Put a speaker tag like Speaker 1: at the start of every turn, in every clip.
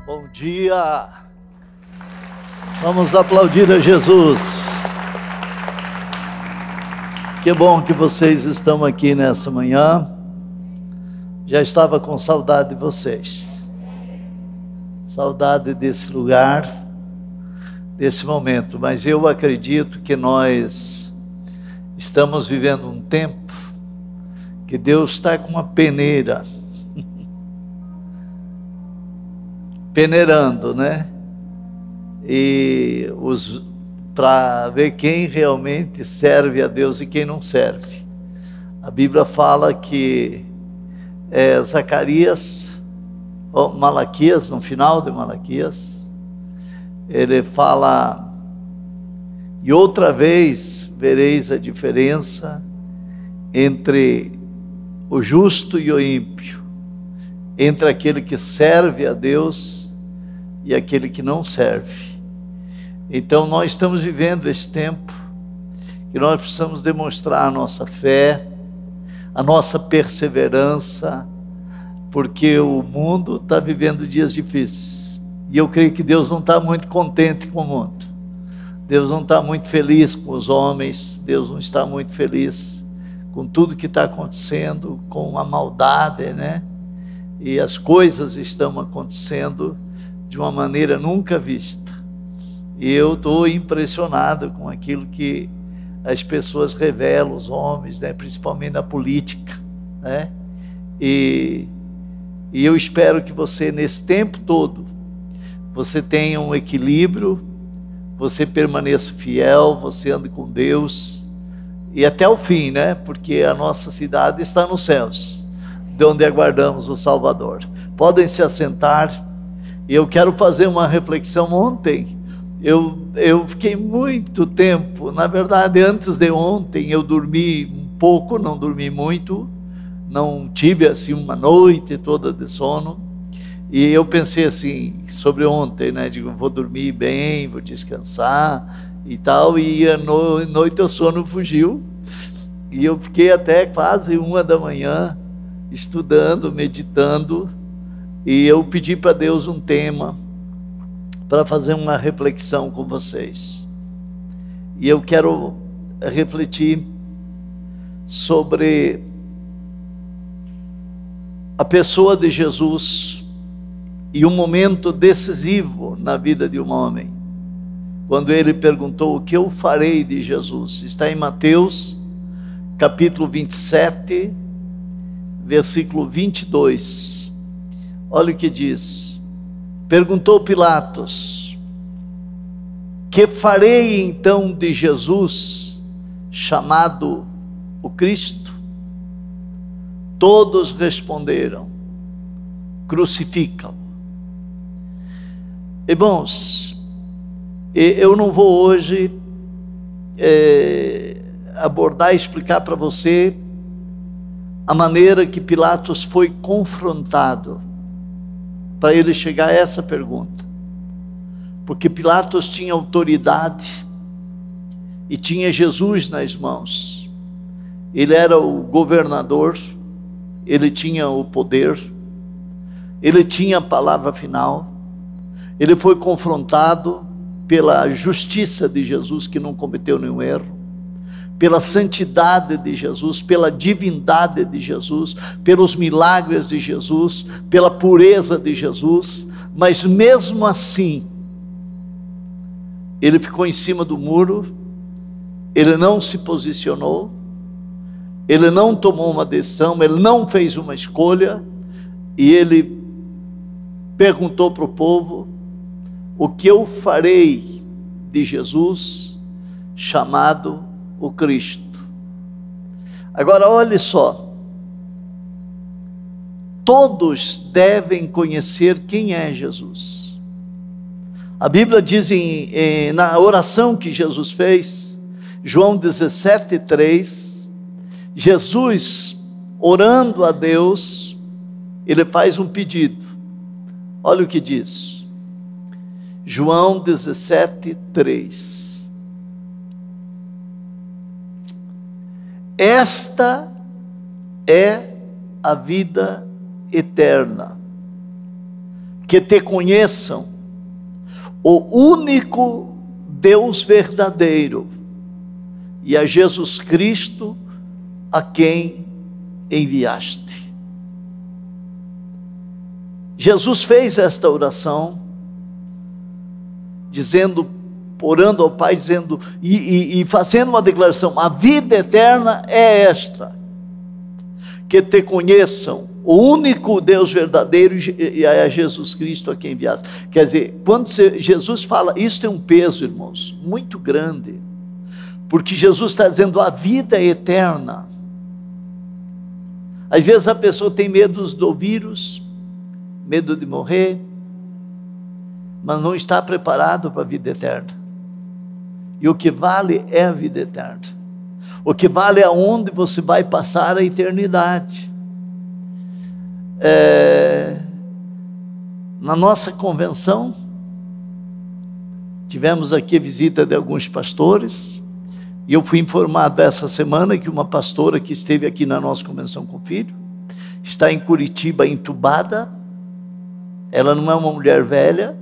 Speaker 1: Bom dia! Vamos aplaudir a Jesus. Que bom que vocês estão aqui nessa manhã. Já estava com saudade de vocês. Saudade desse lugar, desse momento. Mas eu acredito que nós estamos vivendo um tempo que Deus está com uma peneira. Peneirando, né? E para ver quem realmente serve a Deus e quem não serve. A Bíblia fala que Malaquias, no final de Malaquias, ele fala: e outra vez vereis a diferença entre o justo e o ímpio, entre aquele que serve a Deus e aquele que não serve. Então nós estamos vivendo esse tempo que nós precisamos demonstrar a nossa fé, a nossa perseverança, porque o mundo está vivendo dias difíceis, e eu creio que Deus não está muito contente com o mundo. Deus não está muito feliz com os homens, Deus não está muito feliz com tudo que está acontecendo, com a maldade, né? E as coisas estão acontecendo de uma maneira nunca vista. E eu estou impressionado com aquilo que as pessoas revelam, os homens, né? Principalmente na política, né? E eu espero que você, nesse tempo todo, você tenha um equilíbrio, você permaneça fiel, você ande com Deus, e até o fim, né? Porque a nossa cidade está nos céus, de onde aguardamos o Salvador. Podem se assentar. Eu quero fazer uma reflexão. Ontem, eu fiquei muito tempo, na verdade, antes de ontem, eu dormi um pouco, não dormi muito, não tive assim uma noite toda de sono, e eu pensei assim, sobre ontem, né, digo, vou dormir bem, vou descansar e tal, e à noite o sono fugiu, e eu fiquei até quase 1 da manhã, estudando, meditando, e eu pedi para Deus um tema para fazer uma reflexão com vocês. E eu quero refletir sobre a pessoa de Jesus e um momento decisivo na vida de um homem, quando ele perguntou: o que eu farei de Jesus? Está em Mateus capítulo 27, versículo 22. Olha o que diz. Perguntou Pilatos: que farei então de Jesus, chamado o Cristo? Todos responderam: crucificam. Irmãos, eu não vou hoje abordar e explicar para você a maneira que Pilatos foi confrontado para ele chegar a essa pergunta, porque Pilatos tinha autoridade e tinha Jesus nas mãos. Ele era o governador, ele tinha o poder, ele tinha a palavra final. Ele foi confrontado pela justiça de Jesus, que não cometeu nenhum erro, pela santidade de Jesus, pela divindade de Jesus, pelos milagres de Jesus, pela pureza de Jesus, mas mesmo assim, ele ficou em cima do muro, ele não se posicionou, ele não tomou uma decisão, ele não fez uma escolha, e ele perguntou para o povo: o que eu farei de Jesus, chamado o Cristo? Agora olhe só, todos devem conhecer quem é Jesus. A Bíblia diz na oração que Jesus fez, João 17:3, Jesus, orando a Deus, ele faz um pedido. Olha o que diz, João 17:3. Esta é a vida eterna, que te conheçam, o único Deus verdadeiro, e a Jesus Cristo a quem enviaste. Jesus fez esta oração, dizendo, orando ao Pai, dizendo, e fazendo uma declaração: a vida eterna é esta, que te conheçam, o único Deus verdadeiro, e a Jesus Cristo a quem enviaste. Quer dizer, quando Jesus fala, isso tem um peso, irmãos, muito grande, porque Jesus está dizendo a vida eterna. Às vezes a pessoa tem medo do vírus, medo de morrer, mas não está preparado para a vida eterna. E o que vale é a vida eterna. O que vale é onde você vai passar a eternidade. Na nossa convenção, tivemos aqui a visita de alguns pastores, e eu fui informado essa semana que uma pastora que esteve aqui na nossa convenção com o filho, está em Curitiba entubada. Ela não é uma mulher velha,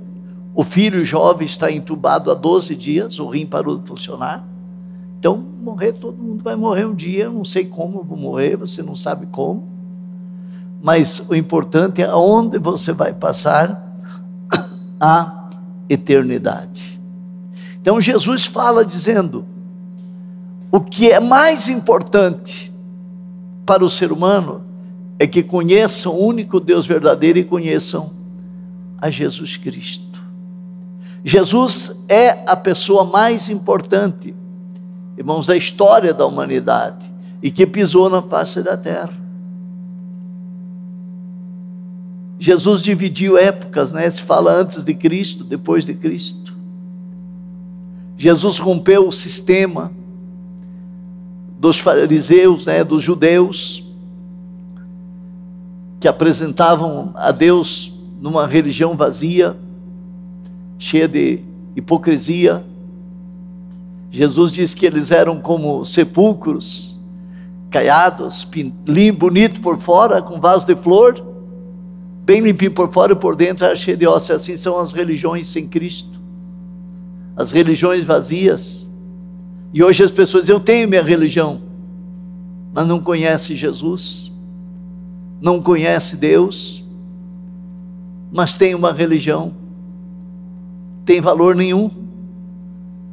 Speaker 1: o filho jovem está entubado há 12 dias, o rim parou de funcionar. Então, morrer, todo mundo vai morrer um dia, eu não sei como eu vou morrer, você não sabe como, mas o importante é aonde você vai passar a eternidade. Então Jesus fala dizendo, o que é mais importante para o ser humano é que conheçam o único Deus verdadeiro e conheçam a Jesus Cristo. Jesus é a pessoa mais importante, irmãos, da história da humanidade, e que pisou na face da terra. Jesus dividiu épocas, né? Se fala antes de Cristo, depois de Cristo. Jesus rompeu o sistema dos fariseus, né? Dos judeus, que apresentavam a Deus numa religião vazia, cheia de hipocrisia. Jesus diz que eles eram como sepulcros caiados, bonito por fora, com vaso de flor, bem limpinho por fora e por dentro era cheio de ossos. Assim são as religiões sem Cristo, as religiões vazias. E hoje as pessoas dizem, eu tenho minha religião, mas não conhece Jesus, não conhece Deus, mas tem uma religião, tem valor nenhum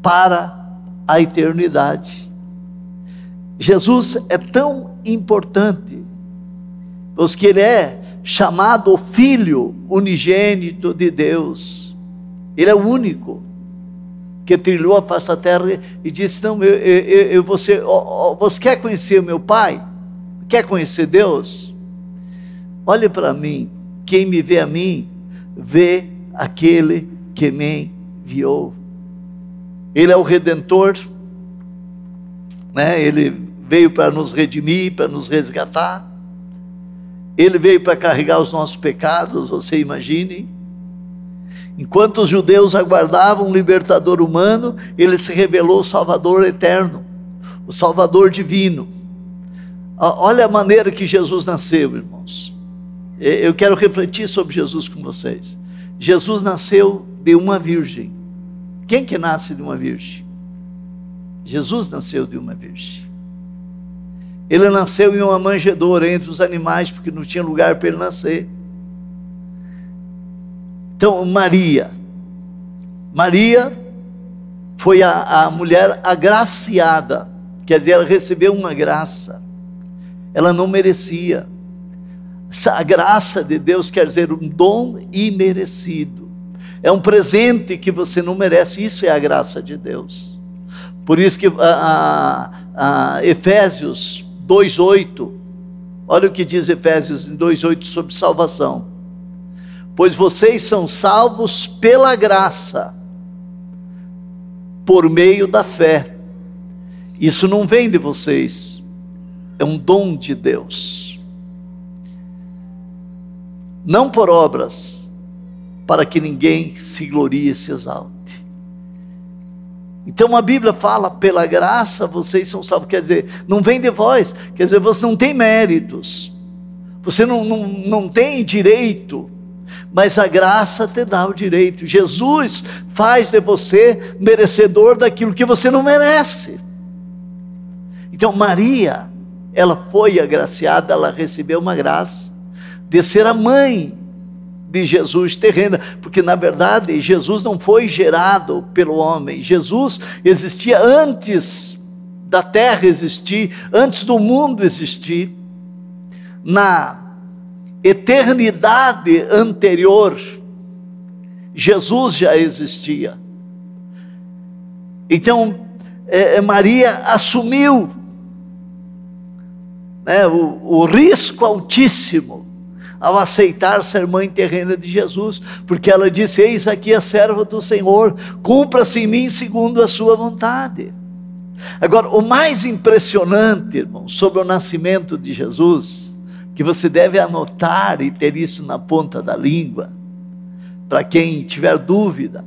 Speaker 1: para a eternidade. Jesus é tão importante, pois que ele é chamado o Filho unigênito de Deus. Ele é o único que trilhou a face da terra e disse, não, você quer conhecer o meu Pai? Quer conhecer Deus? Olhe para mim, quem me vê a mim, vê aquele que me enviou. Ele é o Redentor, né? Ele veio para nos redimir, para nos resgatar. Ele veio para carregar os nossos pecados, você imagine. Enquanto os judeus aguardavam um libertador humano, ele se revelou o Salvador eterno, o Salvador divino. Olha a maneira que Jesus nasceu, irmãos. Eu quero refletir sobre Jesus com vocês. Jesus nasceu de uma virgem. Quem que nasce de uma virgem? Jesus nasceu de uma virgem. Ele nasceu em uma manjedoura entre os animais, porque não tinha lugar para ele nascer. Então Maria foi a mulher agraciada, quer dizer, ela recebeu uma graça, ela não merecia. A graça de Deus quer dizer um dom imerecido, é um presente que você não merece, isso é a graça de Deus. Por isso que Efésios 2:8, olha o que diz Efésios 2:8 sobre salvação. Pois vocês são salvos pela graça, por meio da fé. Isso não vem de vocês, é um dom de Deus, não por obras, para que ninguém se glorie e se exalte. Então a Bíblia fala, pela graça vocês são salvos, quer dizer, não vem de vós, quer dizer, você não tem méritos, você não tem direito, mas a graça te dá o direito. Jesus faz de você merecedor daquilo que você não merece. Então Maria, ela foi agraciada, ela recebeu uma graça de ser a mãe de Jesus terrena, porque na verdade Jesus não foi gerado pelo homem. Jesus existia antes da terra existir, antes do mundo existir. Na eternidade anterior, Jesus já existia. Então Maria assumiu o risco altíssimo ao aceitar ser mãe terrena de Jesus, porque ela disse: eis aqui a serva do Senhor, cumpra-se em mim segundo a sua vontade. Agora, o mais impressionante, irmão, sobre o nascimento de Jesus, que você deve anotar e ter isso na ponta da língua, para quem tiver dúvida,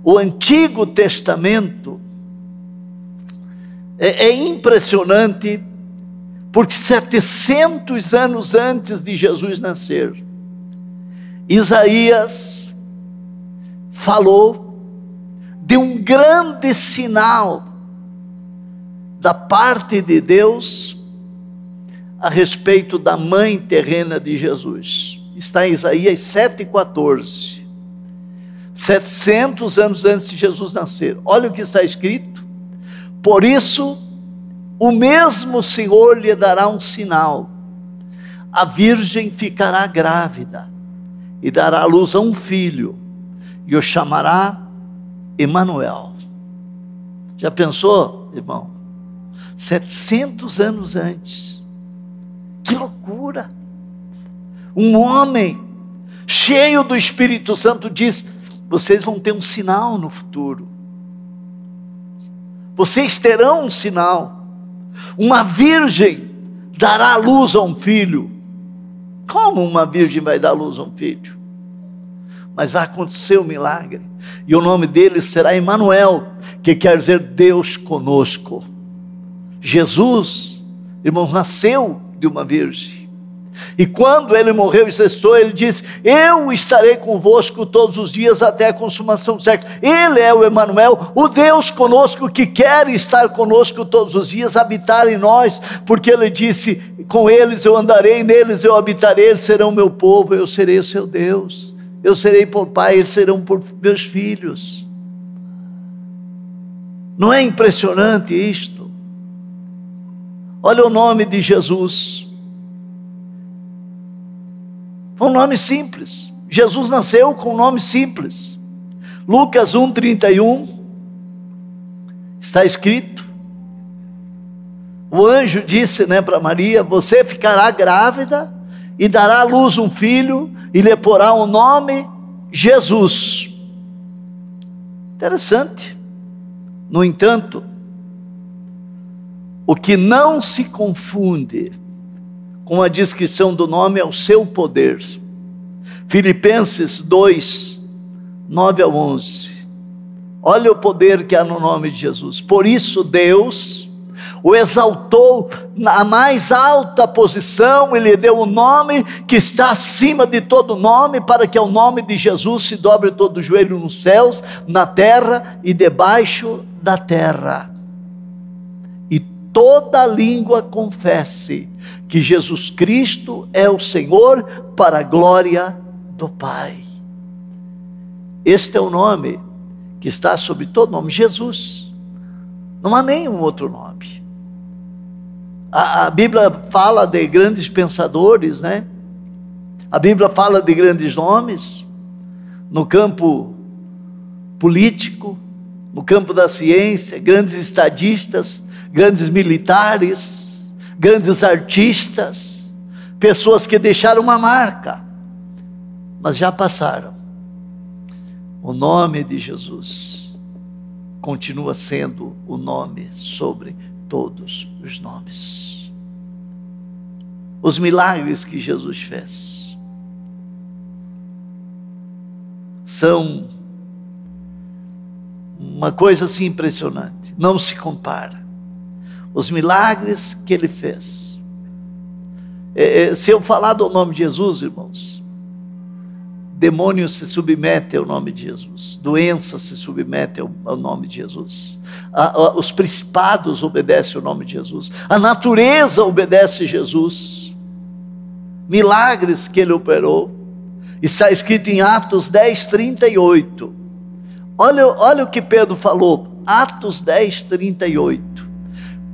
Speaker 1: o Antigo Testamento é impressionante, porque 700 anos antes de Jesus nascer, Isaías falou de um grande sinal da parte de Deus a respeito da mãe terrena de Jesus. Está em Isaías 7,14. 700 anos antes de Jesus nascer. Olha o que está escrito: por isso o mesmo Senhor lhe dará um sinal, a virgem ficará grávida e dará à luz a um filho, e o chamará Emanuel. Já pensou, irmão? 700 anos antes, que loucura! Um homem cheio do Espírito Santo diz: vocês vão ter um sinal no futuro, vocês terão um sinal. Uma virgem dará luz a um filho. Como uma virgem vai dar luz a um filho? Mas vai acontecer um milagre, e o nome dele será Emanuel, que quer dizer Deus conosco. Jesus, irmãos, nasceu de uma virgem, e quando ele morreu e ressuscitou, ele disse: eu estarei convosco todos os dias até a consumação do século. Ele é o Emanuel, o Deus conosco, que quer estar conosco todos os dias, habitar em nós, porque ele disse: com eles eu andarei, neles eu habitarei, eles serão meu povo, eu serei o seu Deus, eu serei por pai, eles serão por meus filhos. Não é impressionante isto? Olha o nome de Jesus. Um nome simples. Jesus nasceu com um nome simples. Lucas 1,31 está escrito: o anjo disse para Maria: você ficará grávida e dará à luz um filho, e lhe porá o nome Jesus. Interessante. No entanto, o que não se confunde com a descrição do nome é o seu poder. Filipenses 2, 9 ao 11. Olha o poder que há no nome de Jesus. Por isso Deus o exaltou na mais alta posição e lhe deu o nome que está acima de todo nome, para que ao nome de Jesus se dobre todo o joelho nos céus, na terra e debaixo da terra, e toda língua confesse que Jesus Cristo é o Senhor, para a glória do Pai. Este é o nome que está sobre todo nome: Jesus. Não há nenhum outro nome. A Bíblia fala de grandes pensadores, A Bíblia fala de grandes nomes no campo político, no campo da ciência, grandes estadistas, grandes militares, grandes artistas, pessoas que deixaram uma marca, mas já passaram. O nome de Jesus continua sendo o nome sobre todos os nomes. Os milagres que Jesus fez são uma coisa assim impressionante, não se compara. Os milagres que ele fez, se eu falar do nome de Jesus, irmãos, demônio se submete ao nome de Jesus, doença se submete ao nome de Jesus, os principados obedecem ao nome de Jesus, a natureza obedece a Jesus. Milagres que ele operou, está escrito em Atos 10, 38. Olha o que Pedro falou, Atos 10, 38.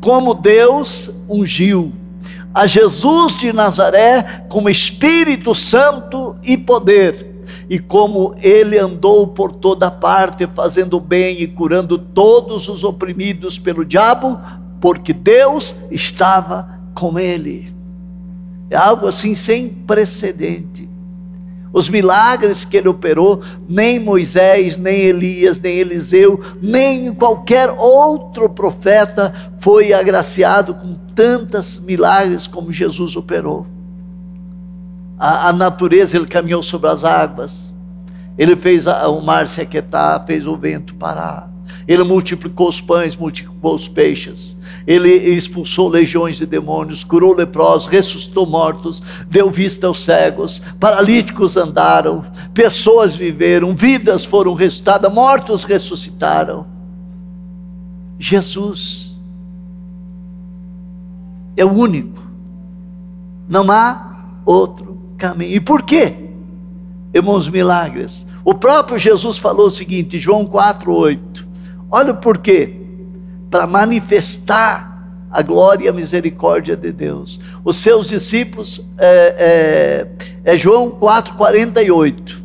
Speaker 1: Como Deus ungiu a Jesus de Nazaré com Espírito Santo e poder, e como ele andou por toda parte fazendo bem e curando todos os oprimidos pelo diabo, porque Deus estava com ele. É algo assim sem precedente. Os milagres que ele operou, nem Moisés, nem Elias, nem Eliseu, nem qualquer outro profeta foi agraciado com tantos milagres como Jesus operou. A natureza, ele caminhou sobre as águas, ele fez o mar se aquietar, fez o vento parar, ele multiplicou os pães, multiplicou os peixes, ele expulsou legiões de demônios, curou leprosos, ressuscitou mortos, deu vista aos cegos, paralíticos andaram, pessoas viveram, vidas foram ressuscitadas, mortos ressuscitaram. Jesus é o único, não há outro caminho. E por quê, irmãos, milagres? O próprio Jesus falou o seguinte, João 4:8, olha o porquê, para manifestar a glória e a misericórdia de Deus. Os seus discípulos, João 4:48,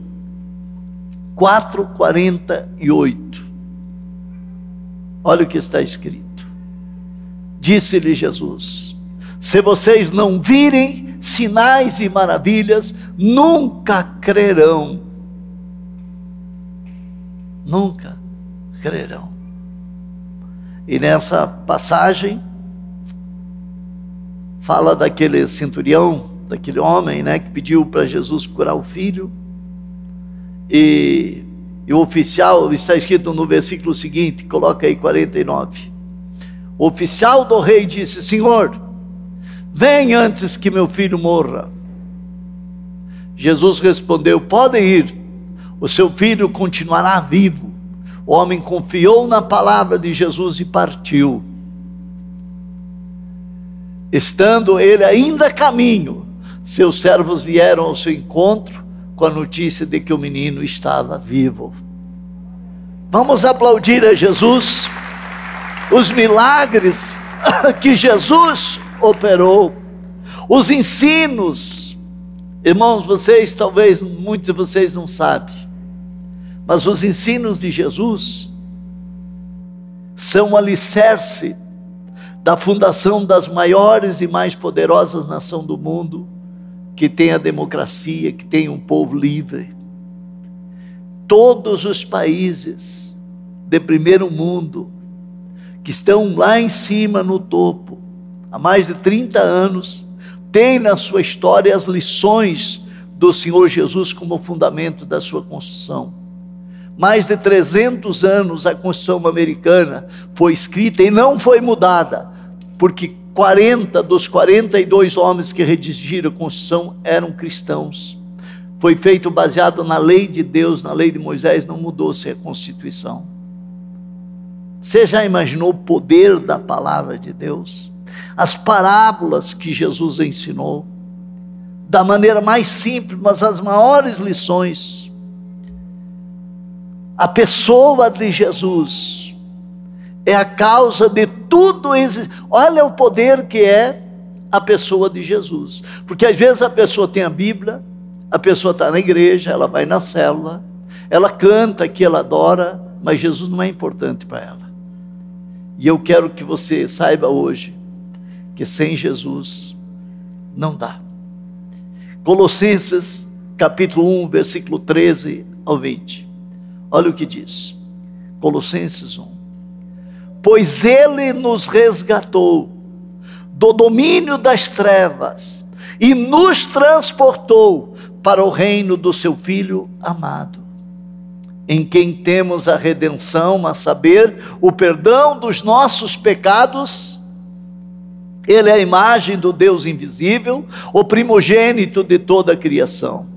Speaker 1: 4:48, olha o que está escrito, disse-lhe Jesus, se vocês não virem sinais e maravilhas, nunca crerão. Nunca crerão. E nessa passagem fala daquele centurião, daquele homem, né, que pediu para Jesus curar o filho, e o oficial, está escrito no versículo seguinte, coloca aí 49, o oficial do rei disse, Senhor, vem antes que meu filho morra. Jesus respondeu, podem ir, o seu filho continuará vivo. O homem confiou na palavra de Jesus e partiu. Estando ele ainda a caminho, seus servos vieram ao seu encontro com a notícia de que o menino estava vivo. Vamos aplaudir a Jesus, os milagres que Jesus operou, os ensinos. Irmãos, vocês talvez, muitos de vocês não sabem, mas os ensinos de Jesus são o alicerce da fundação das maiores e mais poderosas nações do mundo, que tem a democracia, que tem um povo livre. Todos os países de primeiro mundo, que estão lá em cima no topo, há mais de 30 anos, têm na sua história as lições do Senhor Jesus como fundamento da sua Constituição. Mais de 300 anos a Constituição americana foi escrita e não foi mudada, porque 40 dos 42 homens que redigiram a Constituição eram cristãos. Foi feito baseado na lei de Deus, na lei de Moisés, não mudou-se a Constituição. Você já imaginou o poder da palavra de Deus? As parábolas que Jesus ensinou, da maneira mais simples, mas as maiores lições. A pessoa de Jesus é a causa de tudo isso. Olha o poder que é a pessoa de Jesus. Porque às vezes a pessoa tem a Bíblia, a pessoa está na igreja, ela vai na célula, ela canta que ela adora, mas Jesus não é importante para ela. E eu quero que você saiba hoje que sem Jesus não dá. Colossenses capítulo 1, versículo 13 ao 20. Olha o que diz. Colossenses 1. Pois ele nos resgatou do domínio das trevas e nos transportou para o reino do seu Filho amado, em quem temos a redenção, a saber, o perdão dos nossos pecados. Ele é a imagem do Deus invisível, o primogênito de toda a criação.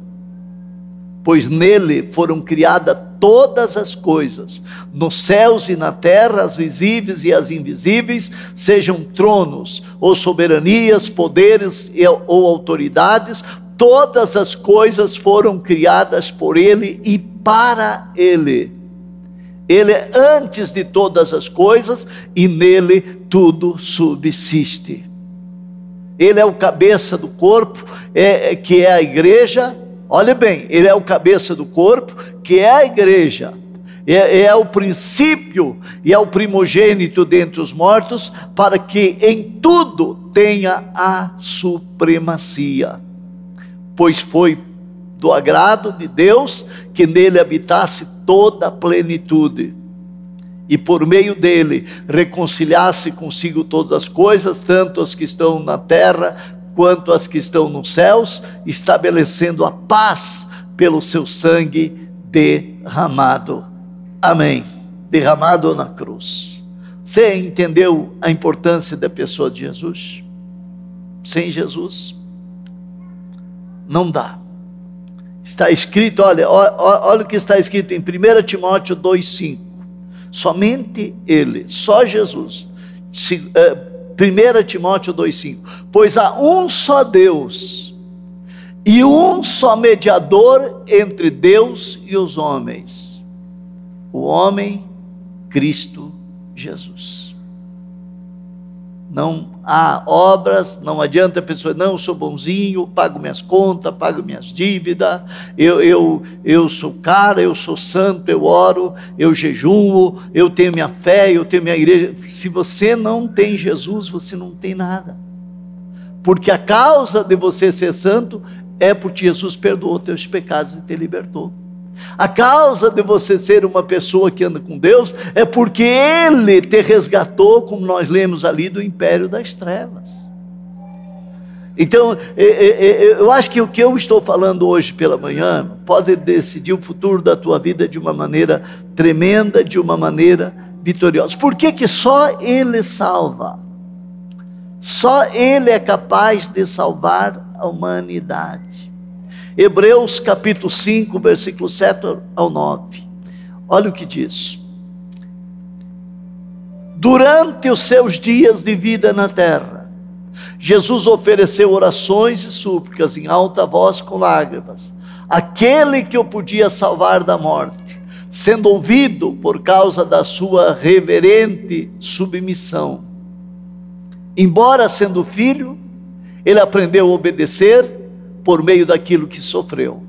Speaker 1: pois nele foram criadas todas as coisas, nos céus e na terra, as visíveis e as invisíveis, sejam tronos, ou soberanias, poderes ou autoridades, todas as coisas foram criadas por ele e para ele. Ele é antes de todas as coisas e nele tudo subsiste. Ele é o cabeça do corpo, que é a igreja. Olha bem, ele é o cabeça do corpo, que é a igreja. É o princípio e é o primogênito dentre os mortos, para que em tudo tenha a supremacia. Pois foi do agrado de Deus que nele habitasse toda a plenitude, e por meio dele reconciliasse consigo todas as coisas, tanto as que estão na terra quanto as que estão nos céus, estabelecendo a paz pelo seu sangue derramado. Amém. Derramado na cruz. Você entendeu a importância da pessoa de Jesus? Sem Jesus não dá. Está escrito, olha o que está escrito em 1 Timóteo 2,5. Somente ele, só Jesus. 1 Timóteo 2,5. Pois há um só Deus e um só mediador entre Deus e os homens, o homem Cristo Jesus. Não há obras, não adianta a pessoa, não, eu sou bonzinho, pago minhas contas, pago minhas dívidas, eu sou cara, eu sou santo, eu oro, eu jejuo, eu tenho minha fé, eu tenho minha igreja. Se você não tem Jesus, você não tem nada. Porque a causa de você ser santo é porque Jesus perdoou teus pecados e te libertou. A causa de você ser uma pessoa que anda com Deus é porque Ele te resgatou, como nós lemos ali, do império das trevas. Então, eu acho que o que eu estou falando hoje pela manhã pode decidir o futuro da tua vida de uma maneira tremenda, de uma maneira vitoriosa. Por que que só Ele salva? Só Ele é capaz de salvar a humanidade. Hebreus capítulo 5, versículo 7 ao 9. Olha o que diz. Durante os seus dias de vida na terra, Jesus ofereceu orações e súplicas em alta voz com lágrimas, aquele que o podia salvar da morte, sendo ouvido por causa da sua reverente submissão. Embora sendo filho, ele aprendeu a obedecer por meio daquilo que sofreu.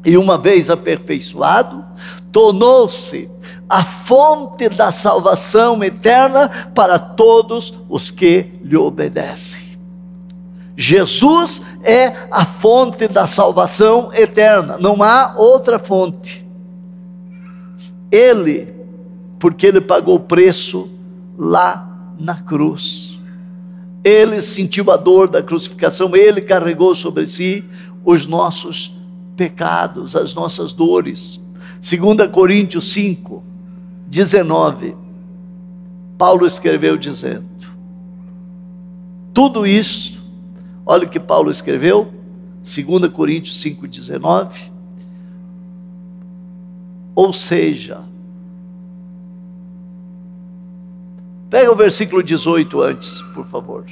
Speaker 1: E uma vez aperfeiçoado, tornou-se a fonte da salvação eterna para todos os que lhe obedecem. Jesus é a fonte da salvação eterna, não há outra fonte. Ele, porque ele pagou o preço lá na cruz. Ele sentiu a dor da crucificação, ele carregou sobre si os nossos pecados, as nossas dores. 2 Coríntios 5, 19, Paulo escreveu dizendo, tudo isso, olha o que Paulo escreveu, 2 Coríntios 5, 19, ou seja, pega o versículo 18 antes, por favor.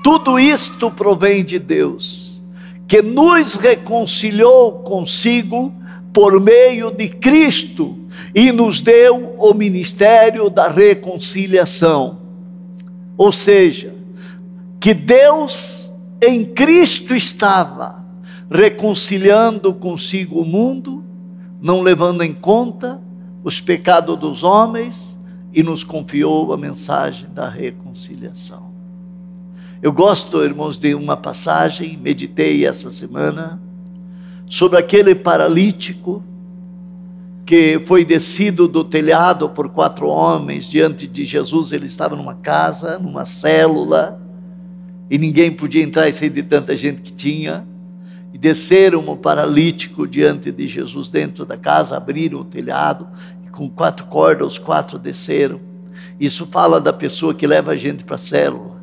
Speaker 1: Tudo isto provém de Deus, que nos reconciliou consigo por meio de Cristo e nos deu o ministério da reconciliação. Ou seja, que Deus em Cristo estava reconciliando consigo o mundo, não levando em conta os pecados dos homens, e nos confiou a mensagem da reconciliação. Eu gosto, irmãos, de uma passagem, meditei essa semana, sobre aquele paralítico que foi descido do telhado por 4 homens diante de Jesus. Ele estava numa casa, numa célula, e ninguém podia entrar e sair de tanta gente que tinha, e desceram o paralítico diante de Jesus dentro da casa, abriram o telhado, com 4 cordas, os 4 desceram. Isso fala da pessoa que leva a gente para a célula,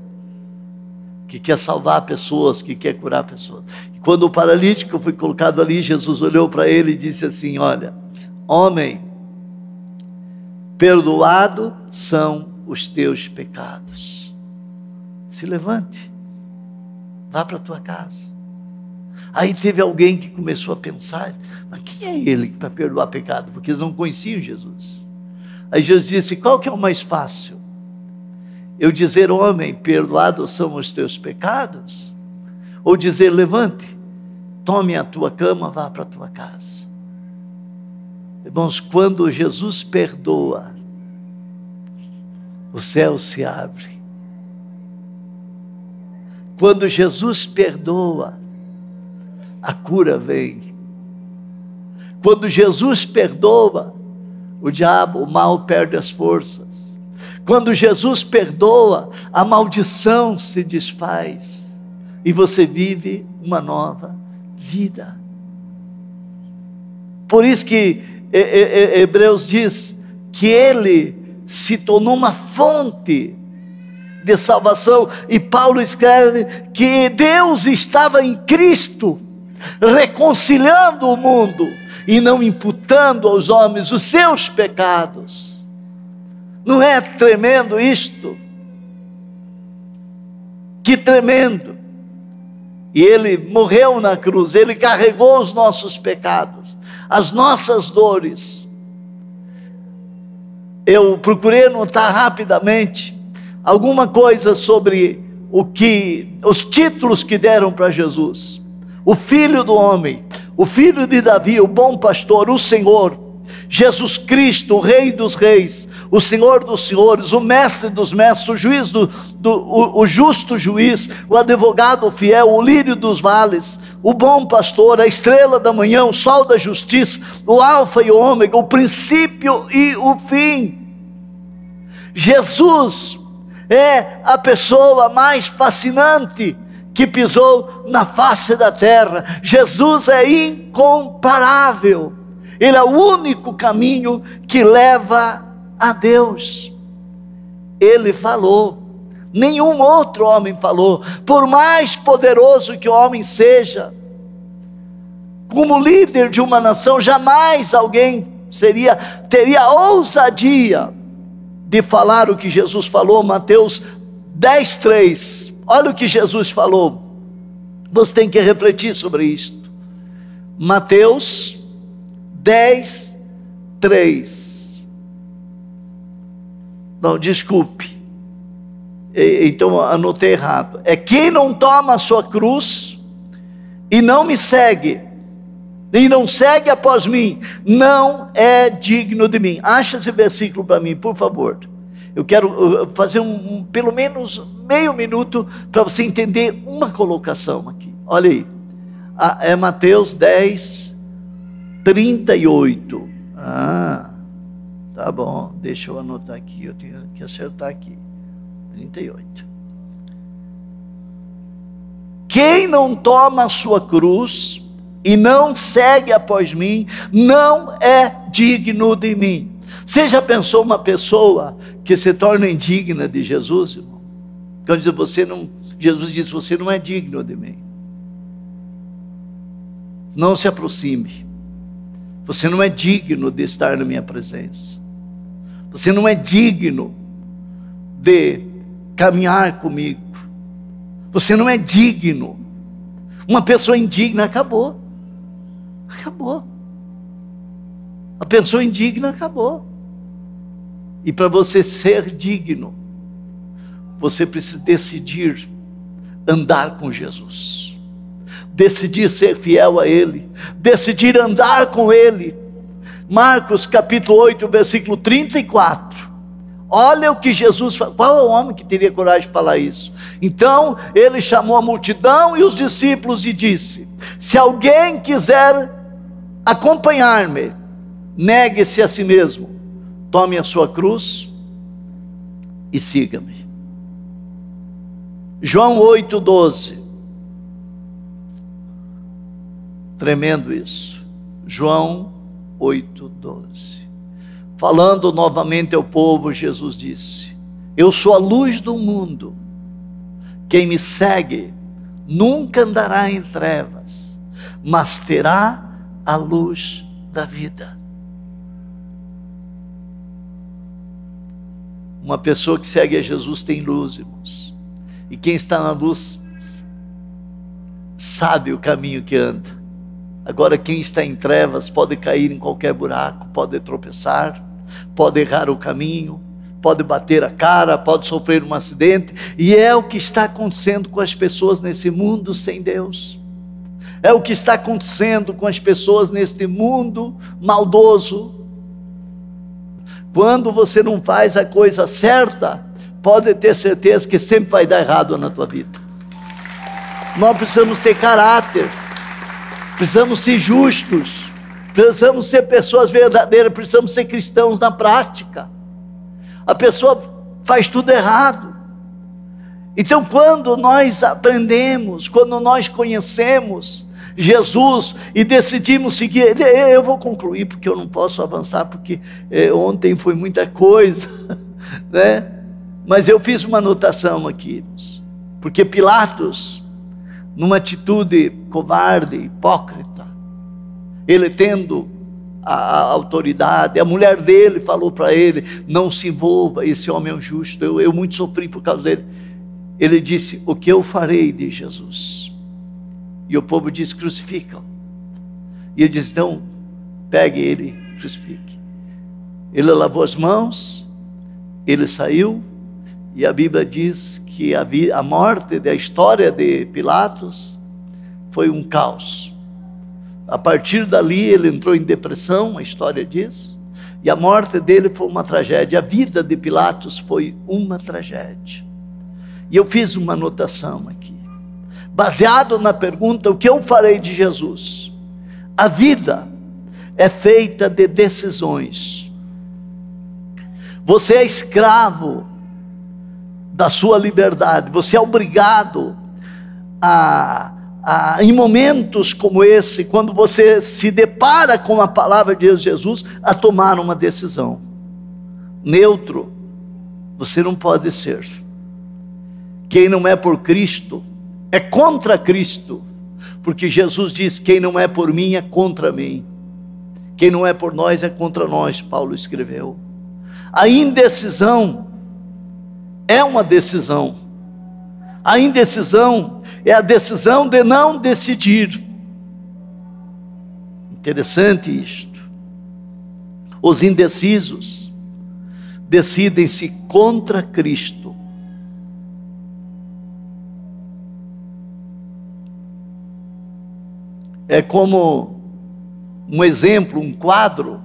Speaker 1: que quer salvar pessoas, que quer curar pessoas. E quando o paralítico foi colocado ali, Jesus olhou para ele e disse assim: olha, homem, perdoado são os teus pecados. Se levante, vá para a tua casa. Aí teve alguém que começou a pensar: mas quem é ele para perdoar pecado? Porque eles não conheciam Jesus. Aí Jesus disse: qual que é o mais fácil? Eu dizer, homem, perdoados são os teus pecados? Ou dizer, levante, tome a tua cama, vá para a tua casa? Irmãos, quando Jesus perdoa, o céu se abre. Quando Jesus perdoa, a cura vem. Quando Jesus perdoa, o diabo, o mal perde as forças. Quando Jesus perdoa, a maldição se desfaz e você vive uma nova vida. Por isso que Hebreus diz que ele se tornou uma fonte de salvação, e Paulo escreve que Deus estava em Cristo, reconciliando o mundo e não imputando aos homens os seus pecados. Não é tremendo isto? Que tremendo! E ele morreu na cruz, ele carregou os nossos pecados, as nossas dores. Eu procurei anotar rapidamente alguma coisa sobre os títulos que deram para Jesus: o Filho do Homem, o Filho de Davi, o Bom Pastor, o Senhor, Jesus Cristo, o Rei dos Reis, o Senhor dos Senhores, o Mestre dos Mestres, o Juiz o Justo Juiz, o Advogado Fiel, o Lírio dos Vales, o Bom Pastor, a Estrela da Manhã, o Sol da Justiça, o Alfa e o Ômega, o princípio e o fim. Jesus é a pessoa mais fascinante que pisou na face da terra. Jesus é incomparável. Ele é o único caminho que leva a Deus. Ele falou, nenhum outro homem falou. Por mais poderoso que o homem seja, como líder de uma nação, jamais alguém teria ousadia de falar o que Jesus falou. Mateus 10:3. Olha o que Jesus falou. Você tem que refletir sobre isto. Mateus 10:3. Não, desculpe. Então anotei errado. É quem não toma a sua cruz e não me segue, e não segue após mim, não é digno de mim. Acha esse versículo para mim, por favor. Eu quero fazer pelo menos meio minuto para você entender uma colocação aqui. Olha aí. É Mateus 10:38. Tá bom, deixa eu anotar aqui, eu tenho que acertar aqui. 38. Quem não toma a sua cruz e não segue após mim, não é digno de mim. Você já pensou uma pessoa que se torna indigna de Jesus, irmão? Quando Jesus diz, você não é digno de mim. Não se aproxime. Você não é digno de estar na minha presença. Você não é digno de caminhar comigo. Você não é digno. Uma pessoa indigna, acabou. Acabou. A pessoa indigna acabou. E para você ser digno, você precisa decidir andar com Jesus, decidir ser fiel a Ele, decidir andar com Ele. Marcos capítulo 8, versículo 34. Olha o que Jesus falou. Qual é o homem que teria coragem de falar isso? Então ele chamou a multidão e os discípulos e disse: se alguém quiser acompanhar-me, negue-se a si mesmo, tome a sua cruz e siga-me. João 8:12. Tremendo isso. João 8:12. Falando novamente ao povo, Jesus disse: eu sou a luz do mundo. Quem me segue nunca andará em trevas, mas terá a luz da vida. Uma pessoa que segue a Jesus tem luz, irmãos. E quem está na luz sabe o caminho que anda. Agora, quem está em trevas pode cair em qualquer buraco, pode tropeçar, pode errar o caminho, pode bater a cara, pode sofrer um acidente. E é o que está acontecendo com as pessoas nesse mundo sem Deus. É o que está acontecendo com as pessoas neste mundo maldoso. Quando você não faz a coisa certa, pode ter certeza que sempre vai dar errado na tua vida. Nós precisamos ter caráter, precisamos ser justos, precisamos ser pessoas verdadeiras, precisamos ser cristãos na prática. A pessoa faz tudo errado. Então, quando nós aprendemos, quando nós conhecemos Jesus e decidimos seguir Ele, eu vou concluir porque eu não posso avançar, porque ontem foi muita coisa, né? Mas eu fiz uma anotação aqui, porque Pilatos, numa atitude covarde, hipócrita, ele tendo a autoridade, a mulher dele falou para ele: não se envolva, esse homem é um justo, eu muito sofri por causa dele. Ele disse: o que eu farei de Jesus? E o povo disse: crucificam. E ele disse: não, pegue ele, crucifique. Ele lavou as mãos, ele saiu, e a Bíblia diz que a morte da história de Pilatos foi um caos. A partir dali ele entrou em depressão, a história diz, e a morte dele foi uma tragédia. A vida de Pilatos foi uma tragédia. E eu fiz uma anotação aqui, baseado na pergunta: o que eu farei de Jesus? A vida é feita de decisões. Você é escravo da sua liberdade, você é obrigado em momentos como esse, quando você se depara com a palavra de Jesus, a tomar uma decisão. Neutro você não pode ser. Quem não é por Cristo é contra Cristo, porque Jesus diz: quem não é por mim é contra mim, quem não é por nós é contra nós, Paulo escreveu. A indecisão é uma decisão. A indecisão é a decisão de não decidir. Interessante isto. Os indecisos decidem-se contra Cristo. É como um exemplo, um quadro.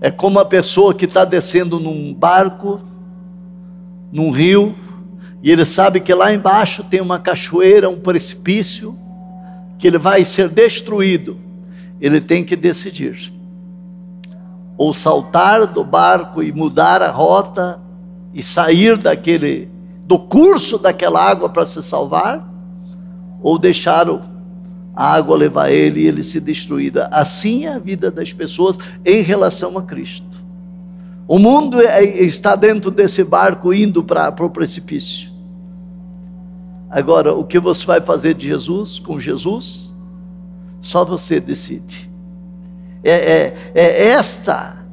Speaker 1: É como a pessoa que está descendo num barco, num rio, e ele sabe que lá embaixo tem uma cachoeira, um precipício, que ele vai ser destruído. Ele tem que decidir: ou saltar do barco e mudar a rota, e sair do curso daquela água para se salvar, ou deixar a água levar ele e ele se destruir. Assim é a vida das pessoas em relação a Cristo. O mundo está dentro desse barco indo para o precipício. Agora, o que você vai fazer de Jesus, com Jesus, só você decide. É esta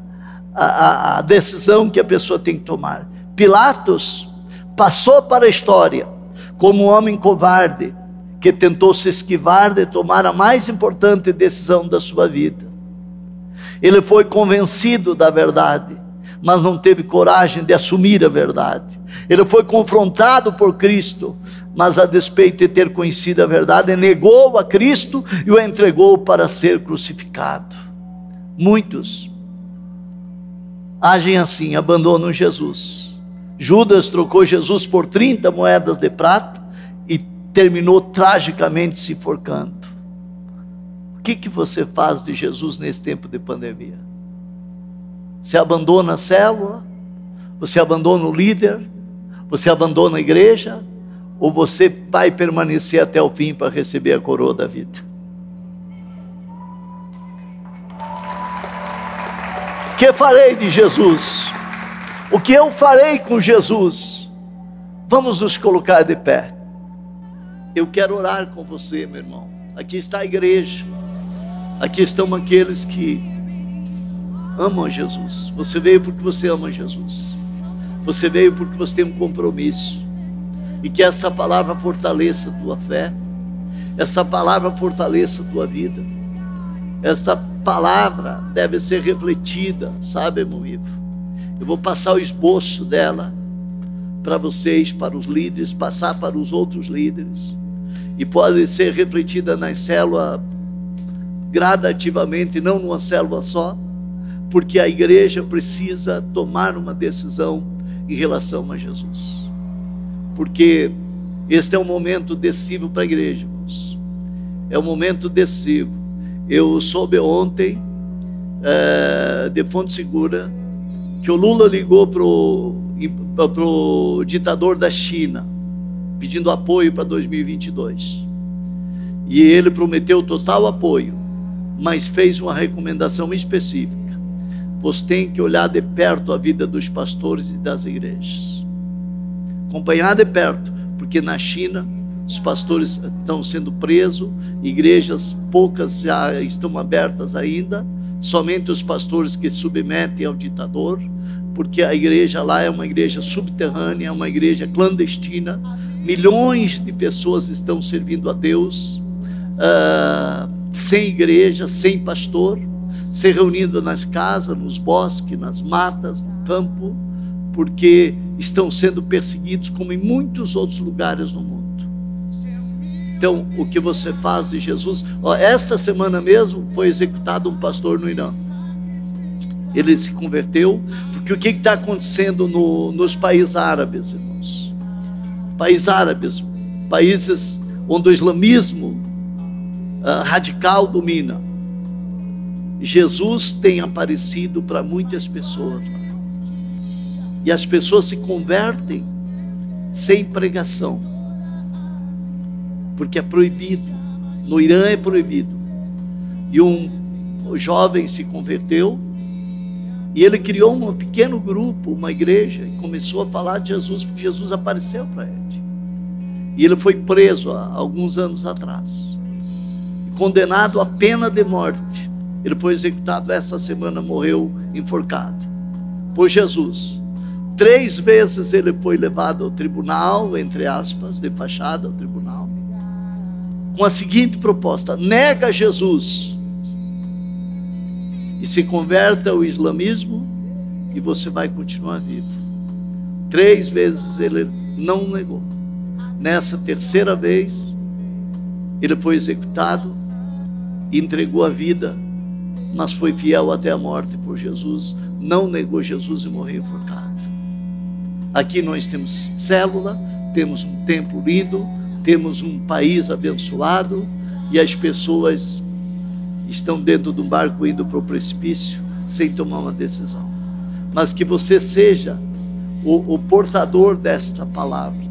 Speaker 1: a decisão que a pessoa tem que tomar. Pilatos passou para a história como um homem covarde, que tentou se esquivar de tomar a mais importante decisão da sua vida. Ele foi convencido da verdade, mas não teve coragem de assumir a verdade. Ele foi confrontado por Cristo, mas a despeito de ter conhecido a verdade, negou a Cristo e o entregou para ser crucificado. Muitos agem assim, abandonam Jesus. Judas trocou Jesus por 30 moedas de prata e terminou tragicamente se enforcando. O que você faz de Jesus nesse tempo de pandemia? Você abandona a célula? Você abandona o líder? Você abandona a igreja? Ou você vai permanecer até o fim para receber a coroa da vida? O que farei de Jesus? O que eu farei com Jesus? Vamos nos colocar de pé. Eu quero orar com você, meu irmão. Aqui está a igreja. Aqui estão aqueles que amam a Jesus. Você veio porque você ama Jesus. Você veio porque você tem um compromisso. E que esta palavra fortaleça a tua fé. Esta palavra fortaleça a tua vida. Esta palavra deve ser refletida, sabe, irmão Ivo? Eu vou passar o esboço dela para vocês, para os líderes, passar para os outros líderes. E pode ser refletida na célula gradativamente, não numa célula só, porque a igreja precisa tomar uma decisão em relação a Jesus. Porque este é um momento decisivo para a igreja, irmãos. É um momento decisivo. Eu soube ontem, de fonte segura, que o Lula ligou para o ditador da China, pedindo apoio para 2022. E ele prometeu total apoio, mas fez uma recomendação específica. Você tem que olhar de perto a vida dos pastores e das igrejas. Acompanhar de perto, porque na China os pastores estão sendo presos, igrejas poucas já estão abertas ainda, somente os pastores que se submetem ao ditador, porque a igreja lá é uma igreja subterrânea, é uma igreja clandestina. Milhões de pessoas estão servindo a Deus, sem igreja, sem pastor, se reunindo nas casas, nos bosques, nas matas, no campo, porque estão sendo perseguidos como em muitos outros lugares no mundo. Então, o que você faz de Jesus? Esta semana mesmo foi executado um pastor no Irã. Ele se converteu, porque o que está acontecendo nos países árabes, irmãos? Países árabes, países onde o islamismo radical domina. Jesus tem aparecido para muitas pessoas lá. E as pessoas se convertem sem pregação, porque é proibido. No Irã é proibido. E um jovem se converteu, e ele criou um pequeno grupo, uma igreja, e começou a falar de Jesus, porque Jesus apareceu para ele. E ele foi preso há alguns anos atrás, condenado à pena de morte. Ele foi executado essa semana, morreu enforcado por Jesus. 3 vezes ele foi levado ao tribunal, entre aspas, de fachada ao tribunal, com a seguinte proposta: nega Jesus e se converta ao islamismo, e você vai continuar vivo. 3 vezes ele não negou. Nessa terceira vez, ele foi executado e entregou a vida, mas foi fiel até a morte por Jesus, não negou Jesus e morreu enforcado. Aqui nós temos célula, temos um templo lindo, temos um país abençoado, e as pessoas estão dentro de um barco indo para o precipício sem tomar uma decisão. Mas que você seja o portador desta palavra,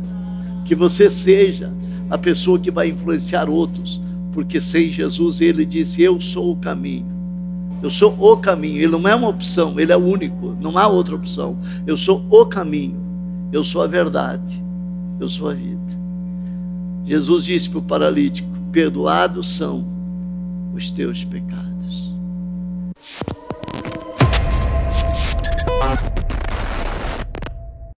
Speaker 1: que você seja a pessoa que vai influenciar outros, porque sem Jesus, ele disse: eu sou o caminho. Eu sou o caminho. Ele não é uma opção, ele é o único, não há outra opção. Eu sou o caminho, eu sou a verdade, eu sou a vida. Jesus disse para o paralítico: perdoados são os teus pecados.